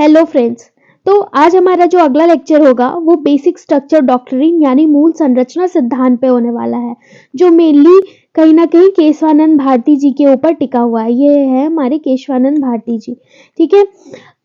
Hello friends. तो आज हमारा जो अगला लेक्चर होगा वो बेसिक स्ट्रक्चर डॉक्ट्रिन यानी मूल संरचना सिद्धांत पे होने वाला है, जो मेनली कहीं ना कहीं केशवानंद भारती जी के ऊपर टिका हुआ है। ये है हमारे केशवानंद भारती जी। ठीक है,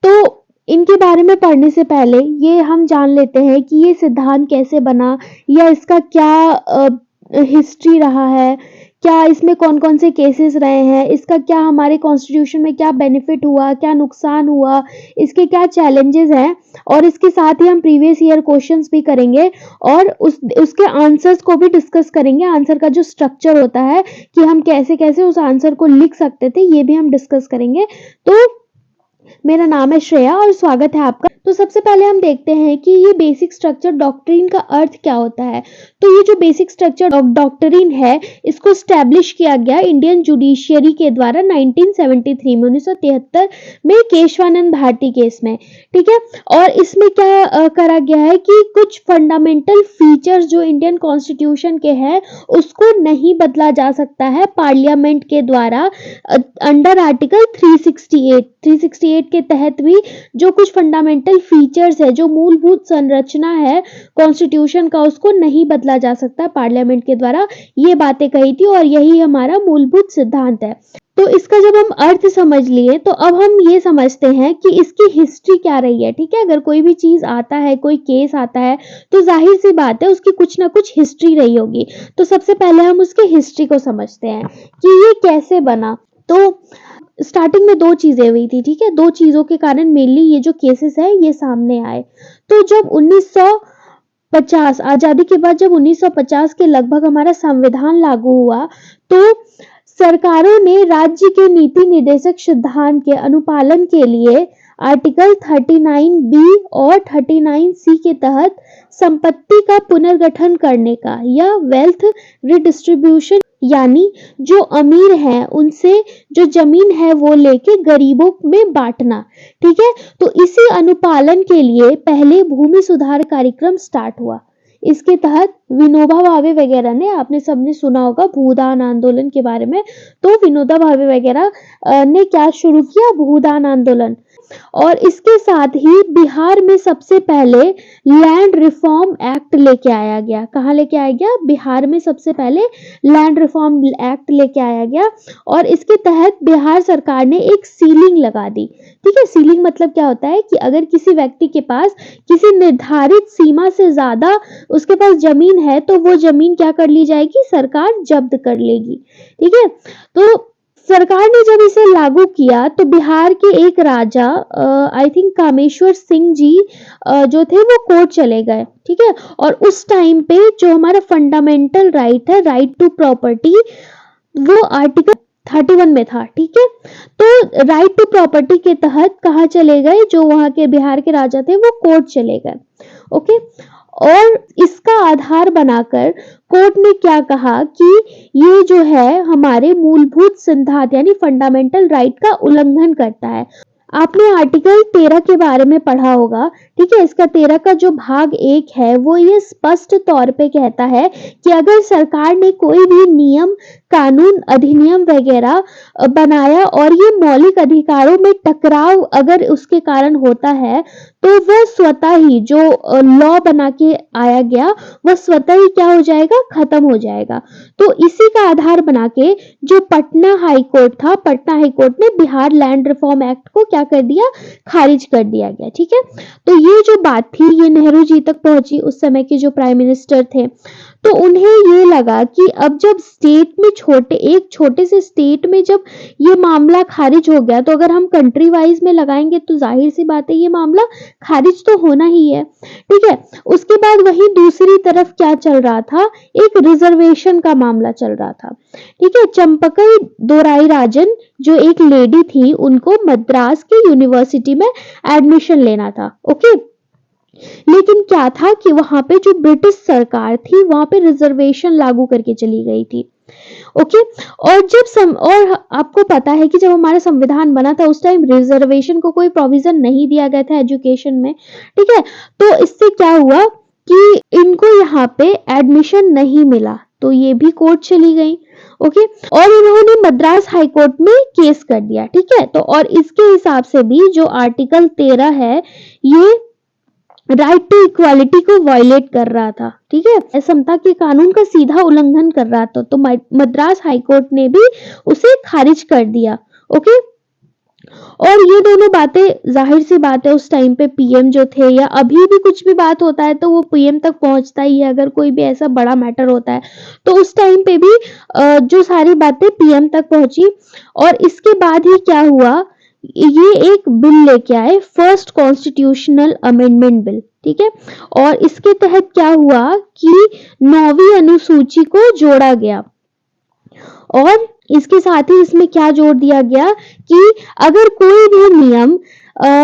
तो इनके बारे में पढ़ने से पहले ये हम जान लेते हैं कि ये सिद्धांत कैसे बना या इसका क्या हिस्ट्री रहा है, क्या इसमें कौन कौन से केसेस रहे हैं, इसका क्या हमारे कॉन्स्टिट्यूशन में क्या बेनिफिट हुआ, क्या नुकसान हुआ, इसके क्या चैलेंजेस हैं, और इसके साथ ही हम प्रीवियस ईयर क्वेश्चंस भी करेंगे और उसके आंसर्स को भी डिस्कस करेंगे। आंसर का जो स्ट्रक्चर होता है कि हम कैसे कैसे उस आंसर को लिख सकते थे, ये भी हम डिस्कस करेंगे। तो मेरा नाम है श्रेया और स्वागत है आपका। तो सबसे पहले हम देखते हैं कि ये बेसिक स्ट्रक्चर डॉक्ट्रिन का अर्थ क्या होता है। तो ये जो बेसिक स्ट्रक्चर डॉक्ट्रिन है, इसको स्टैब्लिश किया गया इंडियन जुडिशियरी के द्वारा 1973 में 1973 में केशवानंद भारती केस में। ठीक है, और इसमें क्या करा गया है कि कुछ फंडामेंटल फीचर्स जो इंडियन कॉन्स्टिट्यूशन के हैं उसको नहीं बदला जा सकता है पार्लियामेंट के द्वारा अंडर आर्टिकल 368 के तहत भी जो कुछ फंडामेंटल फीचर्स है, जो मूलभूत संरचना है कॉन्स्टिट्यूशन का, उसको नहीं बदला जा सकता पार्लियामेंट के द्वारा। ये बातें कही थी और यही हमारा मूलभूत सिद्धांत है। तो इसका जब हम अर्थ समझ लिए तो अब हम ये समझते हैं कि इसकी हिस्ट्री क्या रही है। ठीक है, अगर कोई भी चीज आता है, कोई केस आता है, तो जाहिर सी बात है उसकी कुछ ना कुछ हिस्ट्री रही होगी। तो सबसे पहले हम उसके हिस्ट्री को समझते हैं कि ये कैसे बना। तो स्टार्टिंग में दो चीजें हुई थी। ठीक है, दो चीजों के कारण मेनली ये जो केसेस है ये सामने आए। तो जब 1950 आजादी के बाद जब 1950 के लगभग हमारा संविधान लागू हुआ, तो सरकारों ने राज्य के नीति निर्देशक सिद्धांत के अनुपालन के लिए आर्टिकल 39B और 39C के तहत संपत्ति का पुनर्गठन करने का या वेल्थ रिडिस्ट्रीब्यूशन, यानी जो अमीर हैं उनसे जो जमीन है वो लेके गरीबों में बांटना। ठीक है, तो इसी अनुपालन के लिए पहले भूमि सुधार कार्यक्रम स्टार्ट हुआ। इसके तहत विनोबा भावे वगैरह ने, आपने सबने सुना होगा भूदान आंदोलन के बारे में, तो विनोबा भावे वगैरह ने क्या शुरू किया, भूदान आंदोलन। और इसके साथ ही बिहार में सबसे पहले लैंड रिफॉर्म एक्ट लेके आया गया। कहाँ लेके आया गया? बिहार में सबसे पहले लैंड रिफॉर्म एक्ट लेके आया गया और इसके तहत बिहार सरकार ने एक सीलिंग लगा दी। ठीक है, सीलिंग मतलब क्या होता है कि अगर किसी व्यक्ति के पास किसी निर्धारित सीमा से ज्यादा उसके पास जमीन है तो वो जमीन क्या कर ली जाएगी, सरकार जब्त कर लेगी। ठीक है, तो सरकार ने जब इसे लागू किया तो बिहार के एक राजा आई थिंक कामेश्वर सिंह जी जो थे वो कोर्ट चले गए। ठीक है, और उस टाइम पे जो हमारा फंडामेंटल राइट है, राइट टू प्रॉपर्टी, वो आर्टिकल 31 में था। ठीक है, तो राइट टू प्रॉपर्टी के तहत कहाँ चले गए, जो वहां के बिहार के राजा थे वो कोर्ट चले गए। ओके, और इसका आधार बनाकर कोर्ट ने क्या कहा कि ये जो है हमारे मूलभूत सिद्धांत यानी फंडामेंटल राइट का उल्लंघन करता है। आपने आर्टिकल 13 के बारे में पढ़ा होगा। ठीक है, इसका 13 का जो भाग 1 है वो ये स्पष्ट तौर पे कहता है कि अगर सरकार ने कोई भी नियम, कानून, अधिनियम वगैरह बनाया और ये मौलिक अधिकारों में टकराव अगर उसके कारण होता है तो वह स्वतः ही जो लॉ बना के आया गया वह स्वतः ही क्या हो जाएगा, खत्म हो जाएगा। तो इसी का आधार बना के जो पटना हाई कोर्ट था, पटना हाई कोर्ट ने बिहार लैंड रिफॉर्म एक्ट को क्या कर दिया, खारिज कर दिया गया। ठीक है, तो ये जो बात थी ये नेहरू जी तक पहुंची, उस समय के जो प्राइम मिनिस्टर थे। तो उन्हें ये लगा कि अब जब स्टेट में एक छोटे से स्टेट में जब ये मामला खारिज हो गया, तो अगर हम कंट्री वाइज में लगाएंगे तो जाहिर सी बात है ये मामला खारिज तो होना ही है। ठीक है, उसके बाद वही दूसरी तरफ क्या चल रहा था, एक रिजर्वेशन का मामला चल रहा था। ठीक है, चंपकई दोराई राजन जो एक लेडी थी, उनको मद्रास की यूनिवर्सिटी में एडमिशन लेना था। ओके, लेकिन क्या था कि वहां पे जो ब्रिटिश सरकार थी वहां पे रिजर्वेशन लागू करके चली गई थी। ओके, और आपको पता है कि जब हमारा संविधान बना था उस टाइम रिजर्वेशन को कोई प्रोविजन नहीं दिया गया था एजुकेशन में। ठीक है, तो इससे क्या हुआ कि इनको यहाँ पे एडमिशन नहीं मिला, तो ये भी कोर्ट चली गई। ओके। और उन्होंने मद्रास हाई कोर्ट में केस कर दिया, ठीक है। तो और इसके हिसाब से भी जो आर्टिकल 13 है ये राइट टू इक्वालिटी को वायलेट कर रहा था, ठीक है, समता के कानून का सीधा उल्लंघन कर रहा था। तो मद्रास हाई कोर्ट ने भी उसे खारिज कर दिया। ओके। और ये दोनों बातें जाहिर सी बात है उस टाइम पे पीएम जो थे, या अभी भी कुछ भी बात होता है तो वो पीएम तक पहुंचता ही है। अगर कोई भी ऐसा बड़ा मैटर होता है तो उस टाइम पे भी जो सारी बातें पीएम तक पहुंची। और इसके बाद ही क्या हुआ, ये एक बिल लेके आए, फर्स्ट कॉन्स्टिट्यूशनल अमेंडमेंट बिल, ठीक है। और इसके तहत क्या हुआ कि 9वीं अनुसूची को जोड़ा गया। और इसके साथ ही इसमें क्या जोड़ दिया गया कि अगर कोई भी नियम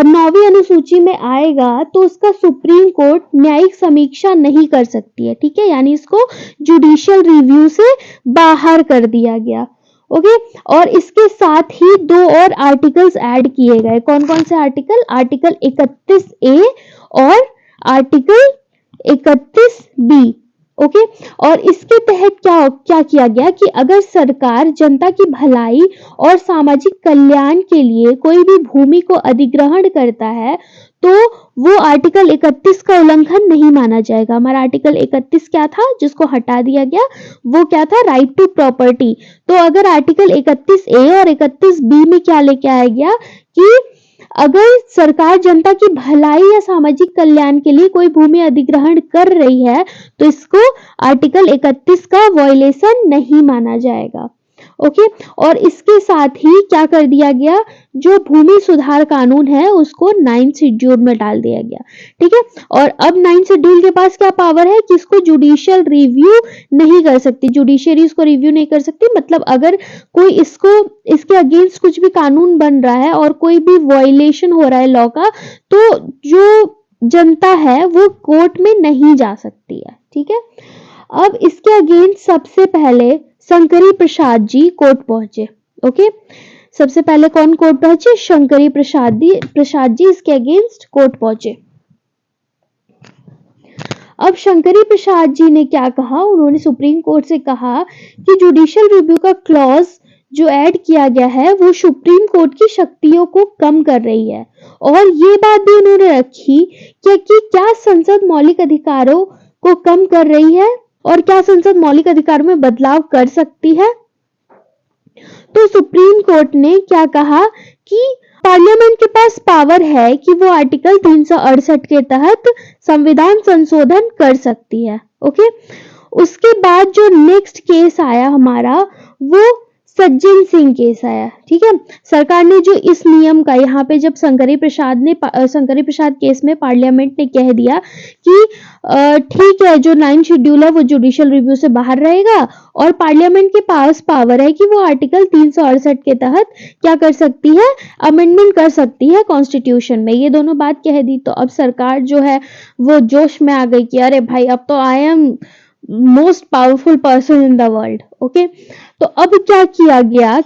9वीं अनुसूची में आएगा तो उसका सुप्रीम कोर्ट न्यायिक समीक्षा नहीं कर सकती है, ठीक है। यानी इसको जुडिशियल रिव्यू से बाहर कर दिया गया। ओके। और इसके साथ ही 2 और आर्टिकल्स ऐड किए गए। कौन कौन से आर्टिकल? आर्टिकल 31A और आर्टिकल 31B। ओके। और इसके तहत क्या किया गया कि अगर सरकार जनता की भलाई और सामाजिक कल्याण के लिए कोई भी भूमि को अधिग्रहण करता है तो वो आर्टिकल 31 का उल्लंघन नहीं माना जाएगा। हमारा आर्टिकल 31 क्या था जिसको हटा दिया गया, वो क्या था? Right to property. तो अगर आर्टिकल 31A और 31B में क्या लेके आया गया कि अगर सरकार जनता की भलाई या सामाजिक कल्याण के लिए कोई भूमि अधिग्रहण कर रही है तो इसको आर्टिकल 31 का वायलेशन नहीं माना जाएगा। ओके। और इसके साथ ही क्या कर दिया गया, जो भूमि सुधार कानून है उसको 9th शेड्यूल में डाल दिया गया, ठीक है। और अब 9th शेड्यूल के पास क्या पावर है कि इसको जुडिशियल रिव्यू नहीं कर सकती, जुडिशियरी इसको रिव्यू नहीं कर सकती। मतलब अगर कोई इसके अगेंस्ट कुछ भी कानून बन रहा है और कोई भी वायलेशन हो रहा है लॉ का, तो जो जनता है वो कोर्ट में नहीं जा सकती है, ठीक है। अब इसके अगेंस्ट सबसे पहले शंकरी प्रसाद जी कोर्ट पहुंचे। ओके। सबसे पहले कौन कोर्ट पहुंचे? शंकरी प्रसाद जी इसके अगेंस्ट कोर्ट पहुंचे। अब शंकरी प्रसाद जी ने क्या कहा, उन्होंने सुप्रीम कोर्ट से कहा कि जुडिशियल रिव्यू का क्लॉज जो ऐड किया गया है वो सुप्रीम कोर्ट की शक्तियों को कम कर रही है। और ये बात भी उन्होंने रखी कि क्या संसद मौलिक अधिकारों को कम कर रही है और क्या संसद मौलिक अधिकारों में बदलाव कर सकती है। तो सुप्रीम कोर्ट ने क्या कहा कि पार्लियामेंट के पास पावर है कि वो आर्टिकल 368 के तहत संविधान संशोधन कर सकती है। ओके। उसके बाद जो नेक्स्ट केस आया हमारा वो सज्जन सिंह केस आया, ठीक है। सरकार ने जो इस नियम का, यहाँ पे जब शंकरी प्रसाद केस में पार्लियामेंट ने कह दिया कि ठीक है जो 9th शेड्यूल है वो जुडिशियल रिव्यू से बाहर रहेगा और पार्लियामेंट के पास पावर है कि वो आर्टिकल 368 के तहत क्या कर सकती है, अमेंडमेंट कर सकती है कॉन्स्टिट्यूशन में। ये दोनों बात कह दी तो अब सरकार जो है वो जोश में आ गई कि अरे भाई अब तो I am most powerful person in the world. Okay. तो अब क्या किया गया,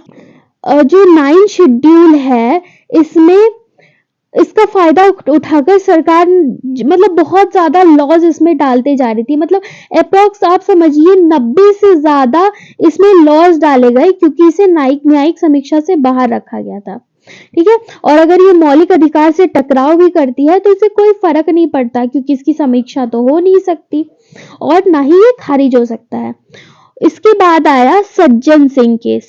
जो 9th शेड्यूल है इसमें इसका फायदा उठाकर सरकार मतलब बहुत ज्यादा लॉज इसमें डालते जा रही थी। मतलब अप्रॉक्स आप समझिए 90 से ज्यादा इसमें लॉज डाले गए क्योंकि इसे न्यायिक समीक्षा से बाहर रखा गया था, ठीक है। और अगर ये मौलिक अधिकार से टकराव भी करती है तो इसे कोई फर्क नहीं पड़ता क्योंकि इसकी समीक्षा तो हो नहीं सकती और ना ही ये खारिज हो सकता है। इसके बाद आया सज्जन सिंह केस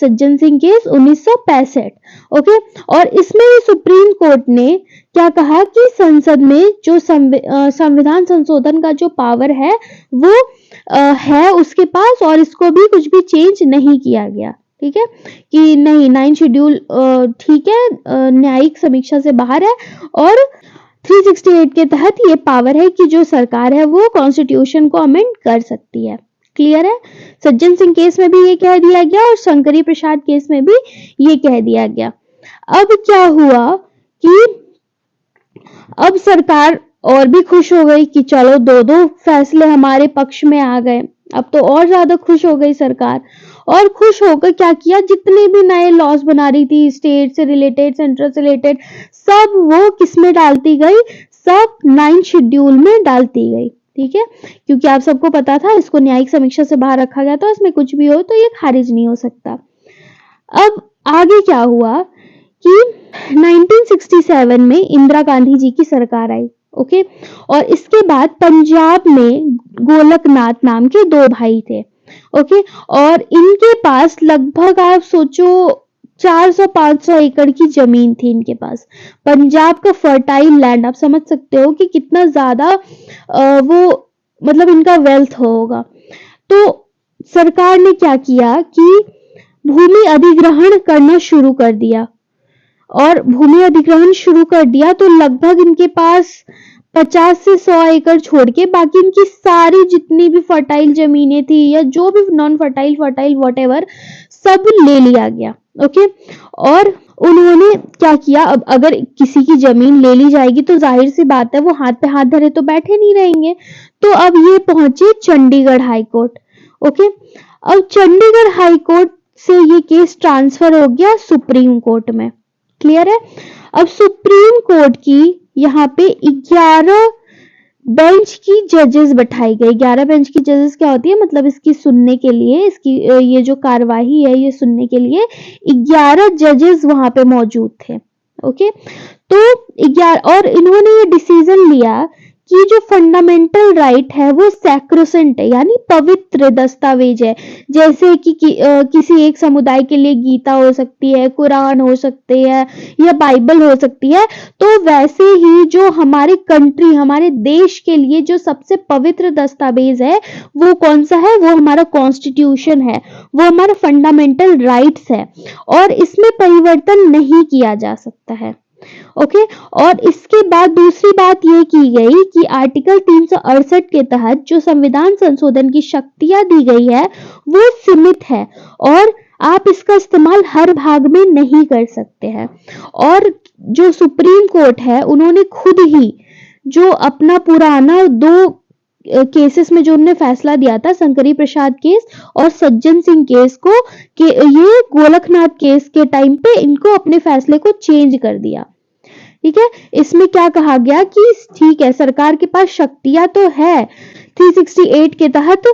1965। ओके। और इसमें सुप्रीम कोर्ट ने क्या कहा कि संसद में जो संविधान संशोधन का जो पावर है वो है उसके पास और इसको भी कुछ भी चेंज नहीं किया गया, ठीक है। कि नहीं 9th शेड्यूल ठीक है न्यायिक समीक्षा से बाहर है और 368 के तहत ये पावर है कि जो सरकार है वो कॉन्स्टिट्यूशन को अमेंड कर सकती है। क्लियर है। सज्जन सिंह केस में भी ये कह दिया गया और शंकरी प्रसाद केस में भी ये कह दिया गया। अब क्या हुआ कि अब सरकार और भी खुश हो गई कि चलो दो फैसले हमारे पक्ष में आ गए। अब तो और ज्यादा खुश हो गई सरकार और खुश होकर क्या किया, जितने भी नए लॉज बना रही थी स्टेट से रिलेटेड, सेंट्रल से रिलेटेड, सब वो किस में डालती गई, सब 9th शेड्यूल में डालती गई, ठीक है, क्योंकि आप सबको पता था इसको न्यायिक समीक्षा से बाहर रखा गया था, इसमें कुछ भी हो तो ये खारिज नहीं हो सकता। अब आगे क्या हुआ कि 1967 में इंदिरा गांधी जी की सरकार आई। ओके, और इसके बाद पंजाब में गोलकनाथ नाम के 2 भाई थे। ओके, और इनके पास लगभग आप सोचो 400-500 एकड़ की जमीन थी इनके पास। पंजाब का फर्टाइल लैंड, आप समझ सकते हो कि कितना ज्यादा वो मतलब इनका वेल्थ होगा। तो सरकार ने क्या किया कि भूमि अधिग्रहण करना शुरू कर दिया, और भूमि अधिग्रहण शुरू कर दिया तो लगभग इनके पास 50 से 100 एकड़ छोड़ के बाकी इनकी सारी जितनी भी फर्टाइल जमीनें थी या जो भी नॉन फर्टाइल फर्टाइल व्हाटएवर सब ले लिया गया। ओके, और उन्होंने क्या किया, अब अगर किसी की जमीन ले ली जाएगी तो जाहिर सी बात है वो हाथ पे हाथ धरे तो बैठे नहीं रहेंगे। तो अब ये पहुंचे चंडीगढ़ हाई कोर्ट। ओके, अब चंडीगढ़ हाई कोर्ट से ये केस ट्रांसफर हो गया सुप्रीम कोर्ट में। क्लियर है? अब सुप्रीम कोर्ट की यहाँ पे 11 बेंच की जजेस बैठाई गई। 11 बेंच की जजेस क्या होती है, मतलब इसकी सुनने के लिए, इसकी ये जो कार्यवाही है ये सुनने के लिए 11 जजेस वहां पे मौजूद थे। ओके, तो 11, और इन्होंने ये डिसीजन लिया कि जो फंडामेंटल राइट है वो सैक्रोसेंट है, यानी पवित्र दस्तावेज है। जैसे कि किसी एक समुदाय के लिए गीता हो सकती है, कुरान हो सकती है या बाइबल हो सकती है, तो वैसे ही जो हमारे कंट्री, हमारे देश के लिए जो सबसे पवित्र दस्तावेज है वो कौन सा है, वो हमारा कॉन्स्टिट्यूशन है, वो हमारा फंडामेंटल राइट्स है, और इसमें परिवर्तन नहीं किया जा सकता है। ओके, और इसके बाद दूसरी बात यह की गई कि आर्टिकल 368 के तहत जो संविधान संशोधन की शक्तियां दी गई है वो सीमित है, और आप इसका इस्तेमाल हर भाग में नहीं कर सकते हैं। और जो सुप्रीम कोर्ट है उन्होंने खुद ही जो अपना पुराना 2 केसेस में जो उन्होंने फैसला दिया था, शंकरी प्रसाद केस और सज्जन सिंह केस को, कि ये गोलकनाथ केस के टाइम पे इनको अपने फैसले को चेंज कर दिया। ठीक है, इसमें क्या कहा गया कि ठीक है सरकार के पास शक्तियां तो है 368 के तहत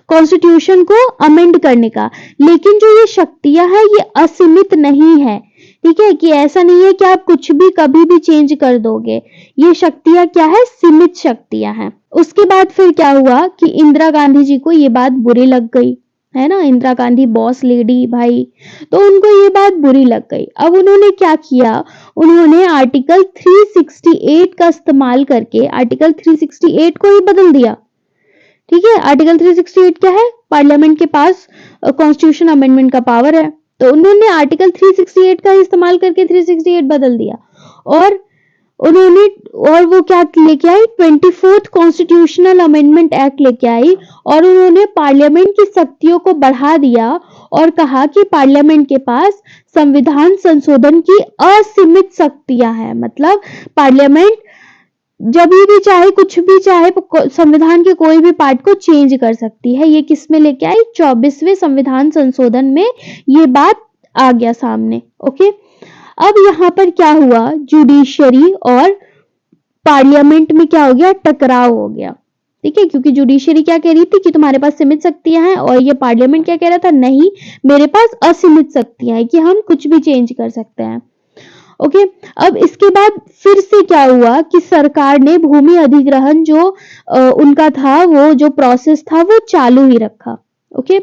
कॉन्स्टिट्यूशन को अमेंड करने का, लेकिन जो ये शक्तियां हैं ये असीमित नहीं है। ठीक है, कि ऐसा नहीं है कि आप कुछ भी कभी भी चेंज कर दोगे, ये शक्तियां क्या है, सीमित शक्तियां हैं। उसके बाद फिर क्या हुआ कि इंदिरा गांधी जी को ये बात बुरी लग गई, है ना, इंदिरा गांधी बॉस लेडी भाई, तो उनको ये बात बुरी लग गई। अब उन्होंने क्या किया, उन्होंने आर्टिकल 368 का इस्तेमाल करके आर्टिकल 368 को ही बदल दिया। ठीक है, आर्टिकल 368 क्या है, पार्लियामेंट के पास कॉन्स्टिट्यूशन अमेंडमेंट का पावर है, तो उन्होंने आर्टिकल 368 का इस्तेमाल करके 368 बदल दिया, और उन्होंने, और वो क्या लेके आई, 24th कॉन्स्टिट्यूशनल अमेंडमेंट एक्ट लेके आई, और उन्होंने पार्लियामेंट की शक्तियों को बढ़ा दिया और कहा कि पार्लियामेंट के पास संविधान संशोधन की असीमित शक्तियां हैं। मतलब पार्लियामेंट जब भी चाहे, कुछ भी चाहे, संविधान के कोई भी पार्ट को चेंज कर सकती है। ये किस में लेके आई, 24वें संविधान संशोधन में ये बात आ गया सामने। ओके, अब यहाँ पर क्या हुआ, जुडिशरी और पार्लियामेंट में क्या हो गया, टकराव हो गया। ठीक है, क्योंकि जुडिशरी क्या कह रही थी कि तुम्हारे पास सीमित शक्तियां हैं, और ये पार्लियामेंट क्या कह रहा था, नहीं मेरे पास असीमित शक्तियां हैं कि हम कुछ भी चेंज कर सकते हैं। ओके, अब इसके बाद फिर से क्या हुआ कि सरकार ने भूमि अधिग्रहण जो उनका था, वो जो प्रोसेस था वो चालू ही रखा। ओके,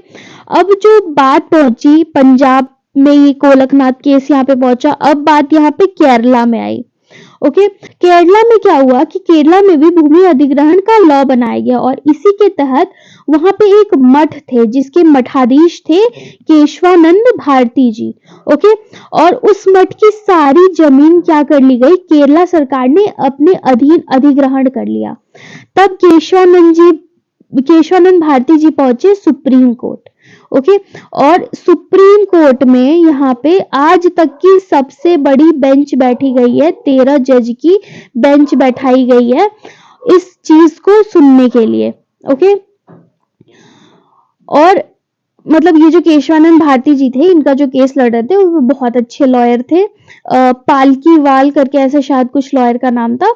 अब जो बात पहुंची पंजाब में, ये गोलकनाथ केस यहाँ पे पहुंचा, अब बात यहाँ पे केरला में आई। ओके, केरला में क्या हुआ कि केरला में भी भूमि अधिग्रहण का लॉ बनाया गया, और इसी के तहत वहां पे एक मठ थे जिसके मठाधीश थे केशवानंद भारती जी। ओके, और उस मठ की सारी जमीन क्या कर ली गई, केरला सरकार ने अपने अधीन अधिग्रहण कर लिया। तब केशवानंद भारती जी पहुंचे सुप्रीम कोर्ट। ओके, और सुप्रीम कोर्ट में यहाँ पे आज तक की सबसे बड़ी बेंच बैठी गई है, 13 जज की बेंच बैठाई गई है इस चीज को सुनने के लिए। ओके, और मतलब ये जो केशवानंद भारती जी थे, इनका जो केस लड़ रहे थे वो बहुत अच्छे लॉयर थे, पालकी वाल करके ऐसे शायद कुछ लॉयर का नाम था।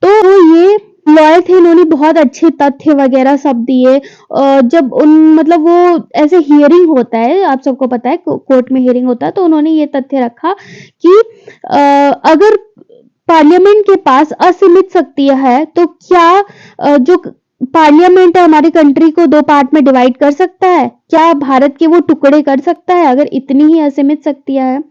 तो ये लॉयर थे, इन्होंने बहुत अच्छे तथ्य वगैरह सब दिए। जब उन मतलब वो ऐसे हियरिंग होता है, आप सबको पता है कोर्ट में हियरिंग होता है, तो उन्होंने ये तथ्य रखा कि अगर पार्लियामेंट के पास असीमित शक्तियां है तो क्या जो पार्लियामेंट है हमारी कंट्री को दो पार्ट में डिवाइड कर सकता है? क्या भारत के वो टुकड़े कर सकता है अगर इतनी ही असीमित शक्तियां है?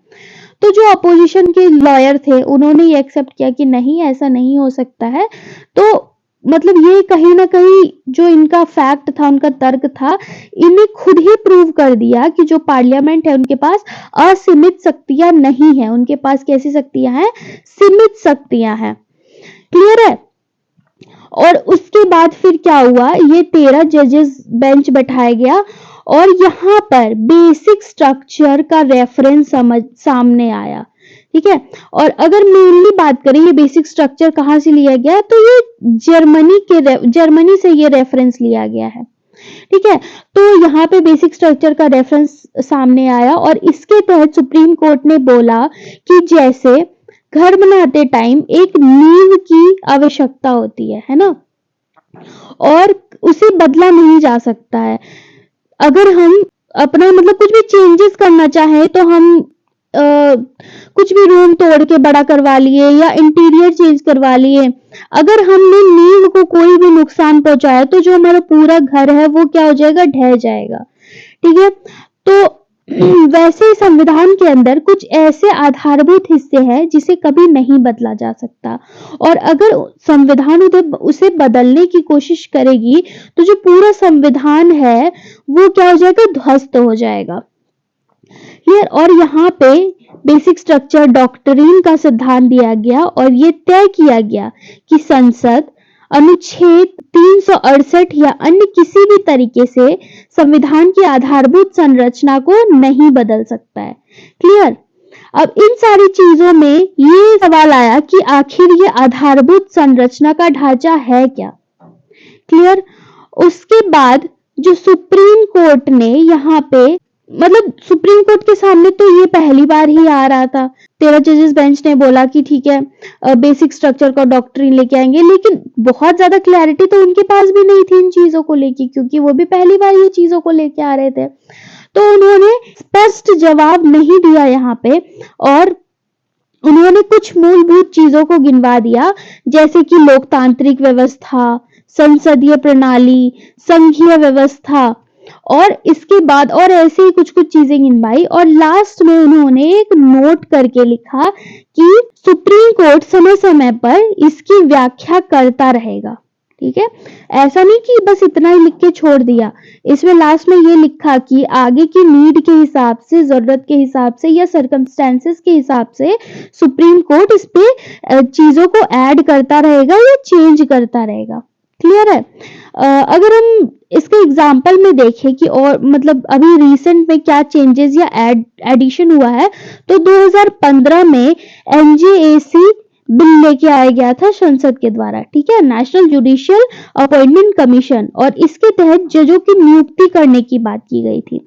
तो जो अपोजिशन के लॉयर थे उन्होंने ये एक्सेप्ट किया कि नहीं, ऐसा नहीं हो सकता है। तो मतलब ये कहीं ना कहीं जो इनका फैक्ट था, उनका तर्क था, इन्हें खुद ही प्रूव कर दिया कि जो पार्लियामेंट है उनके पास असीमित शक्तियां नहीं है। उनके पास कैसी शक्तियां हैं? सीमित शक्तियां हैं। क्लियर है? और उसके बाद फिर क्या हुआ, ये 13 जजेस बेंच बैठाया गया और यहाँ पर बेसिक स्ट्रक्चर का रेफरेंस सामने आया। ठीक है, और अगर मेनली बात करें ये बेसिक स्ट्रक्चर कहाँ से लिया गया, तो ये जर्मनी से ये रेफरेंस लिया गया है। ठीक है, तो यहाँ पे बेसिक स्ट्रक्चर का रेफरेंस सामने आया और इसके तहत सुप्रीम कोर्ट ने बोला कि जैसे घर बनाते टाइम एक नींव की आवश्यकता होती है ना, और उसे बदला नहीं जा सकता है। अगर हम अपना मतलब कुछ भी चेंजेस करना चाहें तो हम कुछ भी रूम तोड़ के बड़ा करवा लिए या इंटीरियर चेंज करवा लिए, अगर हमने नींव को कोई भी नुकसान पहुंचाया तो जो हमारा पूरा घर है वो क्या हो जाएगा? ढह जाएगा। ठीक है, तो वैसे संविधान के अंदर कुछ ऐसे आधारभूत हिस्से हैं जिसे कभी नहीं बदला जा सकता, और अगर संविधान उसे बदलने की कोशिश करेगी तो जो पूरा संविधान है वो क्या हो जाएगा? ध्वस्त हो जाएगा। क्लियर? और यहाँ पे बेसिक स्ट्रक्चर डॉक्ट्रिन का सिद्धांत दिया गया और ये तय किया गया कि संसद अनुच्छेद 368 या अन्य किसी भी तरीके से संविधान की आधारभूत संरचना को नहीं बदल सकता है। क्लियर? अब इन सारी चीजों में ये सवाल आया कि आखिर ये आधारभूत संरचना का ढांचा है क्या? क्लियर? उसके बाद जो सुप्रीम कोर्ट ने यहाँ पे मतलब सुप्रीम कोर्ट के सामने तो ये पहली बार ही आ रहा था। 13 जजेस बेंच ने बोला कि ठीक है बेसिक स्ट्रक्चर का डॉक्ट्रिन लेके आएंगे, लेकिन बहुत ज्यादा क्लैरिटी तो उनके पास भी नहीं थी इन चीजों को लेके, क्योंकि वो भी पहली बार ये चीजों को लेके आ रहे थे। तो उन्होंने स्पष्ट जवाब नहीं दिया यहाँ पे, और उन्होंने कुछ मूलभूत चीजों को गिनवा दिया, जैसे कि लोकतांत्रिक व्यवस्था, संसदीय प्रणाली, संघीय व्यवस्था, और इसके बाद और ऐसे ही कुछ कुछ चीजें गिनवाई, और लास्ट में उन्होंने एक नोट करके लिखा कि सुप्रीम कोर्ट समय समय पर इसकी व्याख्या करता रहेगा। ठीक है, ऐसा नहीं कि बस इतना ही लिख के छोड़ दिया, इसमें लास्ट में ये लिखा कि आगे की नीड के हिसाब से, जरूरत के हिसाब से या सर्कमस्टेंसेस के हिसाब से सुप्रीम कोर्ट इस पे चीजों को ऐड करता रहेगा या चेंज करता रहेगा। क्लियर है? अगर हम इसके एग्जाम्पल में देखें कि और मतलब अभी रिसेंट में क्या चेंजेस या एडिशन हुआ है, तो 2015 में एनजेएसी बिल लेके आया गया था संसद के द्वारा। ठीक है, नेशनल जुडिशियल अपॉइंटमेंट कमीशन, और इसके तहत जजों की नियुक्ति करने की बात की गई थी।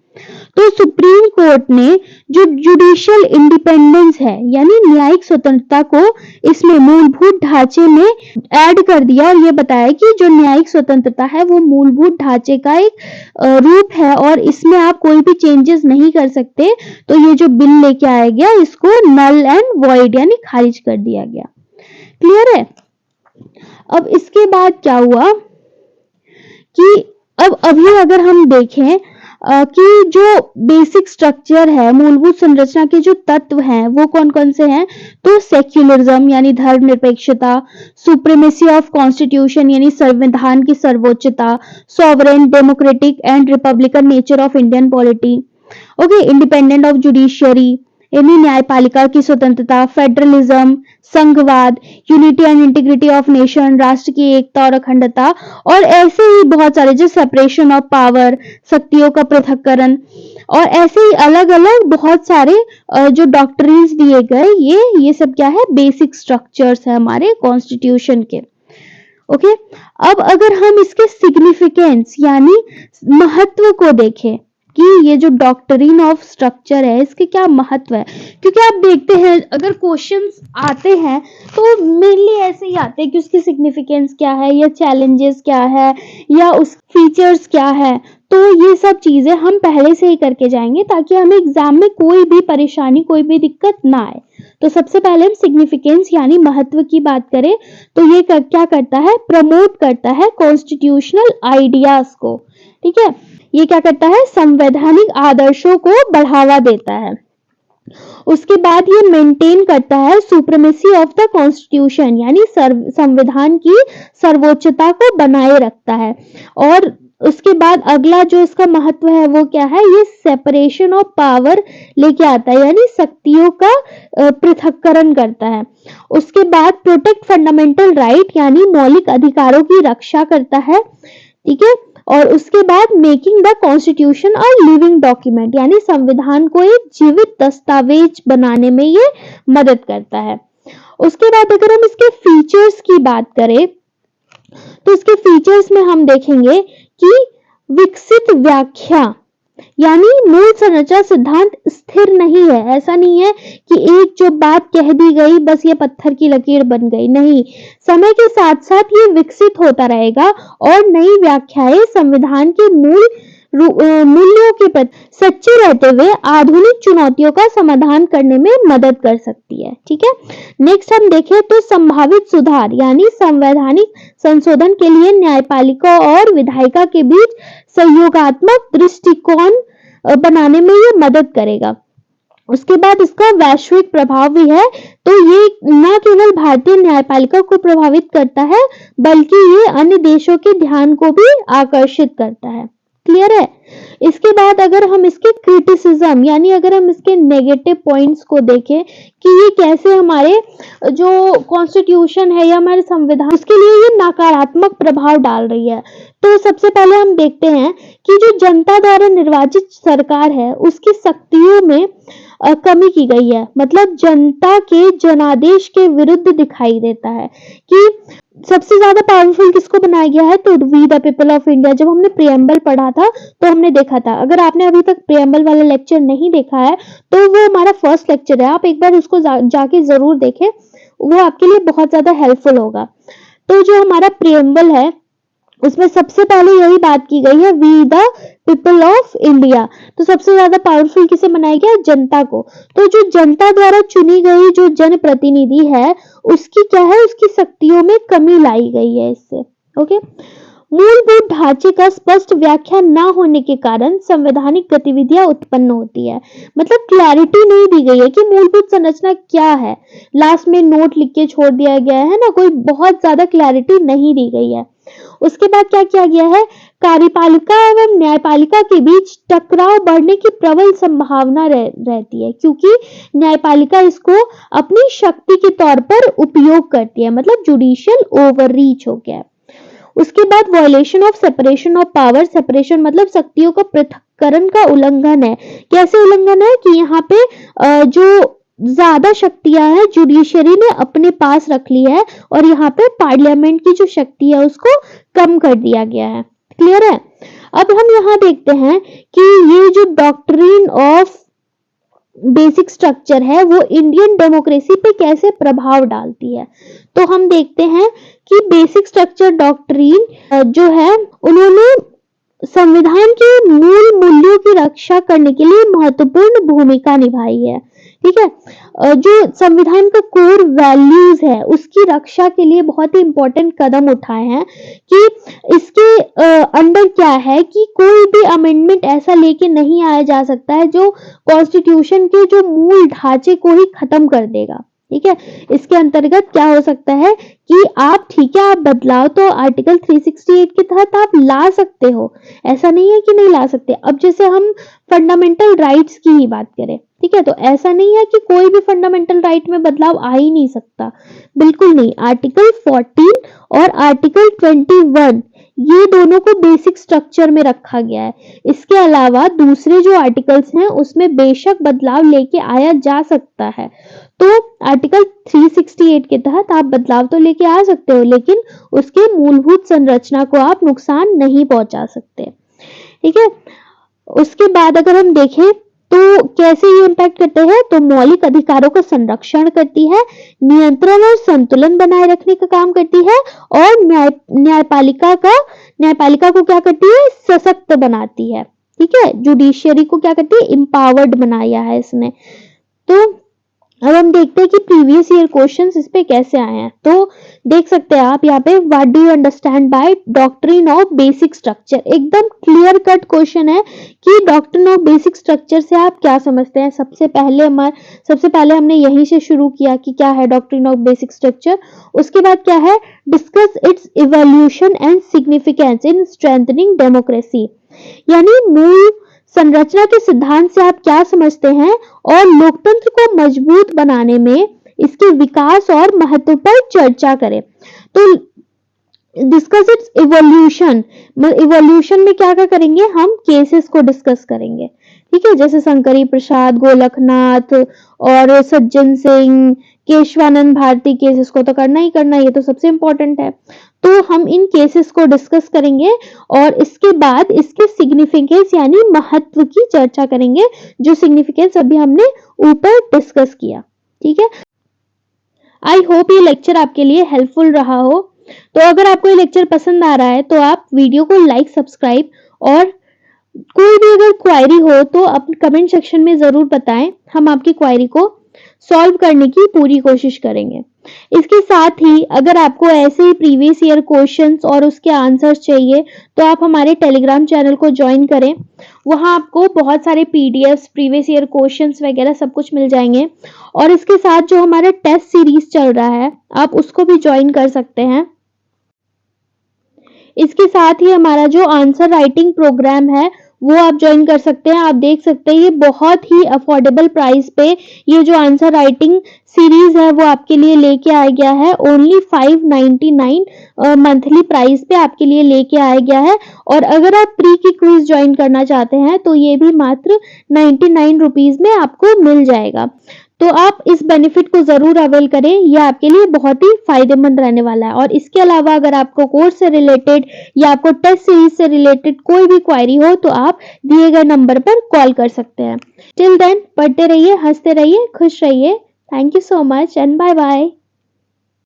तो सुप्रीम कोर्ट ने जो जुडिशियल इंडिपेंडेंस है यानी न्यायिक स्वतंत्रता को इसमें मूलभूत ढांचे में ऐड कर दिया और ये बताया कि जो न्यायिक स्वतंत्रता है वो मूलभूत ढांचे का एक रूप है और इसमें आप कोई भी चेंजेस नहीं कर सकते। तो ये जो बिल लेके आया गया इसको नल एंड वॉइड यानी खारिज कर दिया गया। क्लियर है? अब इसके बाद क्या हुआ कि अब अभी अगर हम देखें कि जो बेसिक स्ट्रक्चर है, मूलभूत संरचना के जो तत्व हैं वो कौन कौन से हैं, तो सेक्युलरिज्म यानी धर्मनिरपेक्षता, सुप्रीमेसी ऑफ कॉन्स्टिट्यूशन यानी संविधान की सर्वोच्चता, sovereign democratic and republican nature of Indian polity, okay, independent of judiciary यानी न्यायपालिका की स्वतंत्रता, फेडरलिज्म, संघवाद, unity and integrity of nation, राष्ट्र की एकता और अखंडता, और ऐसे ही बहुत सारे जो सेपरेशन ऑफ पावर, शक्तियों का पृथक्करण, और ऐसे ही अलग अलग बहुत सारे जो डॉक्ट्रिन्स दिए गए, ये सब क्या है? बेसिक स्ट्रक्चर्स है हमारे कॉन्स्टिट्यूशन के। ओके, अब अगर हम इसके सिग्निफिकेंस यानी महत्व को देखें कि ये जो डॉक्ट्रिन ऑफ स्ट्रक्चर है इसके क्या महत्व है, क्योंकि आप देखते हैं अगर क्वेश्चंस आते हैं तो मेनली ऐसे ही आते हैं कि उसकी सिग्निफिकेंस क्या है या चैलेंजेस क्या है या उस फीचर्स क्या है। तो ये सब चीजें हम पहले से ही करके जाएंगे ताकि हमें एग्जाम में कोई भी परेशानी कोई भी दिक्कत ना आए। तो सबसे पहले हम सिग्निफिकेंस यानी महत्व की बात करें तो ये क्या करता है, प्रमोट करता है कॉन्स्टिट्यूशनल आइडियाज को। ठीक है, ये क्या करता है, संवैधानिक आदर्शों को बढ़ावा देता है। उसके बाद ये मेंटेन करता है सुप्रीमेसी ऑफ द कॉन्स्टिट्यूशन यानी संविधान की सर्वोच्चता को बनाए रखता है। और उसके बाद अगला जो इसका महत्व है वो क्या है, ये सेपरेशन ऑफ पावर लेके आता है यानी शक्तियों का पृथक्करण करता है। उसके बाद प्रोटेक्ट फंडामेंटल राइट यानी मौलिक अधिकारों की रक्षा करता है। ठीक है, और उसके बाद making the constitution a living document यानी संविधान को एक जीवित दस्तावेज बनाने में ये मदद करता है। उसके बाद अगर हम इसके फीचर्स की बात करें तो इसके फीचर्स में हम देखेंगे कि विकसित व्याख्या यानी मूल संरचना सिद्धांत स्थिर नहीं है। ऐसा नहीं है कि एक जो बात कह दी गई बस ये पत्थर की लकीर बन गई, नहीं, समय के साथ साथ ये विकसित होता रहेगा और नई व्याख्याएं संविधान के मूल्यों के प्रति सच्चे रहते हुए आधुनिक चुनौतियों का समाधान करने में मदद कर सकती है। ठीक है, नेक्स्ट हम देखें तो संभावित सुधार यानी संवैधानिक संशोधन के लिए न्यायपालिका और विधायिका के बीच सहयोगात्मक दृष्टिकोण बनाने में ये मदद करेगा। उसके बाद इसका वैश्विक प्रभाव भी है, तो ये न केवल भारतीय न्यायपालिका को प्रभावित करता है बल्कि ये अन्य देशों के ध्यान को भी आकर्षित करता है। क्लियर है। इसके बाद अगर हम इसके क्रिटिसिज्म यानी अगर हम इसके नेगेटिव पॉइंट्स को देखें कि ये कैसे हमारे जो कॉन्स्टिट्यूशन है या हमारे संविधान उसके लिए ये नकारात्मक प्रभाव डाल रही है। तो सबसे पहले हम देखते हैं कि जो जनता द्वारा निर्वाचित सरकार है उसकी शक्तियों में कमी की गई है, मतलब जनता के जनादेश के विरुद्ध दिखाई देता है कि सबसे ज्यादा पावरफुल किसको बनाया गया है, तो we the people of India. जब हमने प्रियम्बल पढ़ा था तो हमने देखा था, अगर आपने अभी तक प्रियम्बल वाला लेक्चर नहीं देखा है तो वो हमारा फर्स्ट लेक्चर है, आप एक बार उसको जाके जरूर देखें, वो आपके लिए बहुत ज्यादा हेल्पफुल होगा। तो जो हमारा प्रियम्बल है उसमें सबसे पहले यही बात की गई है, we the people of India. तो सबसे ज्यादा पावरफुल किसे बनाया गया, जनता को। तो जो जनता द्वारा चुनी गई जो जनप्रतिनिधि है उसकी क्या है, उसकी शक्तियों में कमी लाई गई है इससे। ओके, मूलभूत ढांचे का स्पष्ट व्याख्या न होने के कारण संवैधानिक गतिविधियां उत्पन्न होती है, मतलब क्लैरिटी नहीं दी गई है कि मूलभूत संरचना क्या है, लास्ट में नोट लिख के छोड़ दिया गया है ना, कोई बहुत ज्यादा क्लैरिटी नहीं दी गई है। उसके बाद क्या किया गया है, कार्यपालिका एवं न्यायपालिका के बीच टकराव बढ़ने की प्रबल संभावना रहती है क्योंकि न्यायपालिका इसको अपनी शक्ति के तौर पर उपयोग करती है, मतलब जुडिशियल ओवररीच हो गया। उसके बाद violation of separation of power, separation मतलब शक्तियों का पृथक्करण का उल्लंघन है। कैसे उल्लंघन है कि यहाँ पे जो ज्यादा शक्तियां हैं जुडिशरी ने अपने पास रख ली है और यहाँ पे पार्लियामेंट की जो शक्ति है उसको कम कर दिया गया है। क्लियर है। अब हम यहाँ देखते हैं कि ये जो डॉक्ट्रिन ऑफ बेसिक स्ट्रक्चर है वो इंडियन डेमोक्रेसी पे कैसे प्रभाव डालती है। तो हम देखते हैं कि बेसिक स्ट्रक्चर डॉक्ट्रिन जो है उन्होंने संविधान के मूल मूल्यों की रक्षा करने के लिए महत्वपूर्ण भूमिका निभाई है। ठीक है, जो संविधान का कोर वैल्यूज है उसकी रक्षा के लिए बहुत ही इंपॉर्टेंट कदम उठाए हैं कि इसके अंदर क्या है कि कोई भी अमेंडमेंट ऐसा लेके नहीं आया जा सकता है जो कॉन्स्टिट्यूशन के जो मूल ढांचे को ही खत्म कर देगा। ठीक है, इसके अंतर्गत क्या हो सकता है कि आप ठीक है आप बदलाव तो आर्टिकल 368 के तहत आप ला सकते हो, ऐसा नहीं है कि नहीं ला सकते। अब जैसे हम फंडामेंटल राइट्स की ही बात करें, ठीक है, तो ऐसा नहीं है कि कोई भी फंडामेंटल राइट में बदलाव आ ही नहीं सकता, बिल्कुल नहीं। आर्टिकल 14 और आर्टिकल 21 ये दोनों को बेसिक स्ट्रक्चर में रखा गया है। इसके अलावा दूसरे जो आर्टिकल्स हैं उसमें बेशक बदलाव लेके आया जा सकता है। तो आर्टिकल 368 के तहत आप बदलाव तो लेके आ सकते हो लेकिन उसके मूलभूत संरचना को आप नुकसान नहीं पहुंचा सकते। ठीक है, उसके बाद अगर हम देखें तो कैसे ये इम्पैक्ट करते हैं, तो मौलिक अधिकारों का संरक्षण करती है, नियंत्रण और संतुलन बनाए रखने का काम करती है, और न्यायपालिका को क्या करती है, सशक्त बनाती है। ठीक है, जुडिशियरी को क्या करती है, एम्पावर्ड बनाया है इसने। तो अब हम देखते हैं कि प्रीवियस ईयर क्वेश्चंस इस पे कैसे आए हैं। तो देख सकते हैं आप यहाँ पे, what do you understand by doctrine of basic structure, एकदम क्लियर कट क्वेश्चन है कि डॉक्ट्रिन ऑफ बेसिक स्ट्रक्चर से आप क्या समझते हैं। सबसे पहले हमने यहीं से शुरू किया कि क्या है डॉक्ट्रिन ऑफ बेसिक स्ट्रक्चर। उसके बाद क्या है, discuss it's evolution and significance in strengthening democracy, यानी मूल संरचना के सिद्धांत से आप क्या समझते हैं और लोकतंत्र को मजबूत बनाने में इसके विकास और महत्व पर चर्चा करें। तो डिस्कस इट्स इवोल्यूशन, इवोल्यूशन में क्या क्या करेंगे, हम केसेस को डिस्कस करेंगे। ठीक है, जैसे शंकरी प्रसाद, गोलखनाथ और सज्जन सिंह, केशवानंद भारती केसेस को तो करना ही करना, ये तो सबसे इंपॉर्टेंट है। तो हम इन केसेस को डिस्कस करेंगे और इसके बाद इसके सिग्निफिकेंस यानी महत्व की चर्चा करेंगे, जो सिग्निफिकेंस अभी हमने ऊपर डिस्कस किया। ठीक है, आई होप ये लेक्चर आपके लिए हेल्पफुल रहा हो। तो अगर आपको ये लेक्चर पसंद आ रहा है तो आप वीडियो को लाइक, सब्सक्राइब, और कोई भी अगर क्वेरी हो तो अपने कमेंट सेक्शन में जरूर बताएं, हम आपकी क्वेरी को सॉल्व करने की पूरी कोशिश करेंगे। इसके साथ ही अगर आपको ऐसे ही प्रीवियस ईयर क्वेश्चंस और उसके आंसर्स चाहिए तो आप हमारे टेलीग्राम चैनल को ज्वाइन करें, वहां आपको बहुत सारे पीडीएफ्स, प्रीवियस ईयर क्वेश्चंस वगैरह सब कुछ मिल जाएंगे। और इसके साथ जो हमारा टेस्ट सीरीज चल रहा है आप उसको भी ज्वाइन कर सकते हैं। इसके साथ ही हमारा जो आंसर राइटिंग प्रोग्राम है वो आप ज्वाइन कर सकते हैं। आप देख सकते हैं ये बहुत ही अफोर्डेबल प्राइस पे ये जो आंसर राइटिंग सीरीज है वो आपके लिए लेके आया गया है। ओनली 599 मंथली प्राइस पे आपके लिए लेके आया गया है। और अगर आप प्री की क्विज ज्वाइन करना चाहते हैं तो ये भी मात्र 99 रुपीज में आपको मिल जाएगा। तो आप इस बेनिफिट को जरूर अवेल करें, यह आपके लिए बहुत ही फायदेमंद रहने वाला है। और इसके अलावा अगर आपको कोर्स से रिलेटेड या आपको टेस्ट सीरीज से रिलेटेड कोई भी क्वेरी हो तो आप दिए गए नंबर पर कॉल कर सकते हैं। टिल देन पढ़ते रहिए, हंसते रहिए, खुश रहिए। Thank you so much and bye bye.